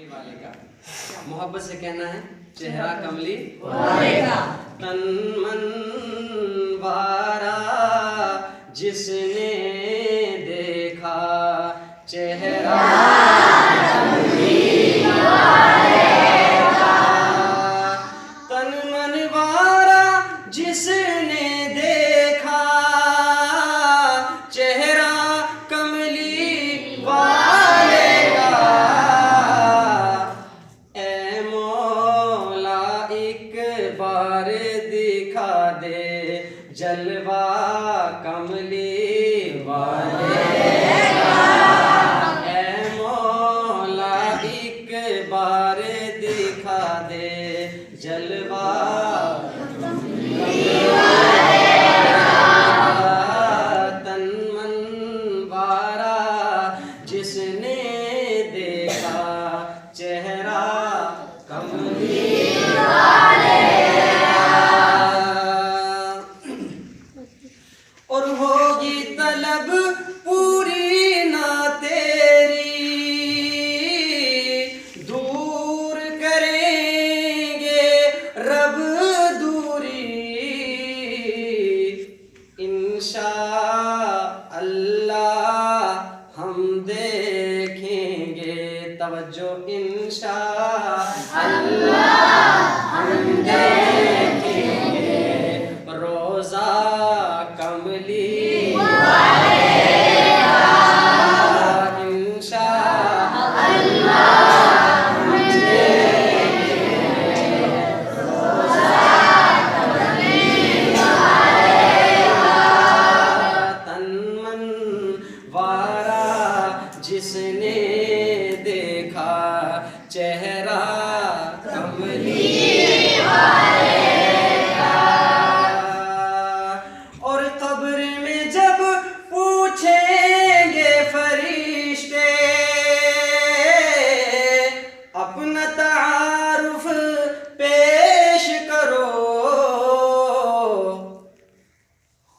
वाले का मोहब्बत से कहना है, चेहरा कमली वाले का। तन मन वारा जिसने देखा, चेहरा कमली वाले का। तन मन वारा जिसने देखा, चेहरा कमली वाले का। ए मौला एक बार दिखा दे जलवा कमली वाले का। ए मौला एक बार दिखा दे जलवा कमली वाले का। तन मन वारा जिसने देखा, चेहरा कमली वाले का। और होगी तलब पूरी ना तेरी, दूर करेंगे रब दूरी। इंशा अल्लाह हम देखेंगे, तवज्जो, इंशा अल्लाह हम देखेंगे रोजा कमली वाले का। इंशा अल्लाह हम देखेंगे रोजा कमली वाले का। तन मन वारा जिसने देखा, चेहरा कमली वाले का। और कब्र में जब पूछेंगे फरिश्ते, अपना तारुफ पेश करो,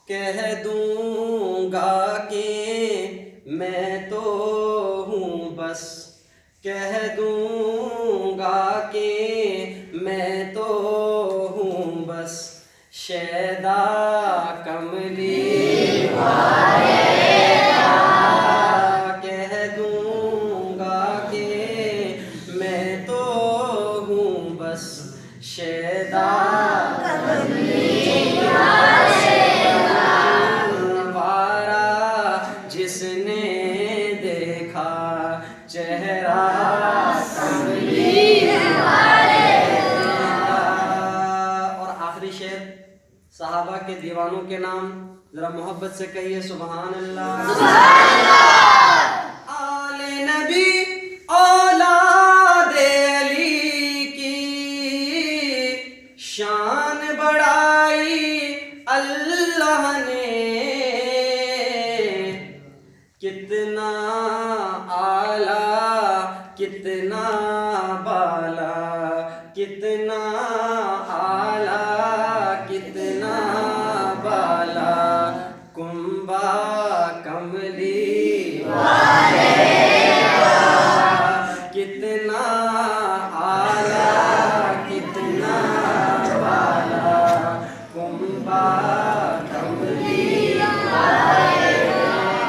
कह दूंगा कि मैं तो हूँ बस, कह दूंगा कि मैं तो हूँ बस शैदा कमली वाले का। कह दूंगा कि मैं तो हूँ बस शैदा कमली वाले का। वारा जिसने देखा, चेहरा कमली वाले का। और आखिरी शेर सहाबा के दीवानों के नाम जरा मोहब्बत से कहिए, सुभान अल्लाह। आले नबी औलादे अली की शान बढ़ाई अल्लाह ने। कितना आला कितना बाला, कितना आला कितना बाला कुंबा कमली वाले का। कितना आला कितना बाला कुंबा कमली वाले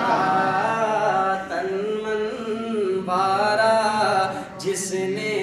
का। तन मन वारा जिसने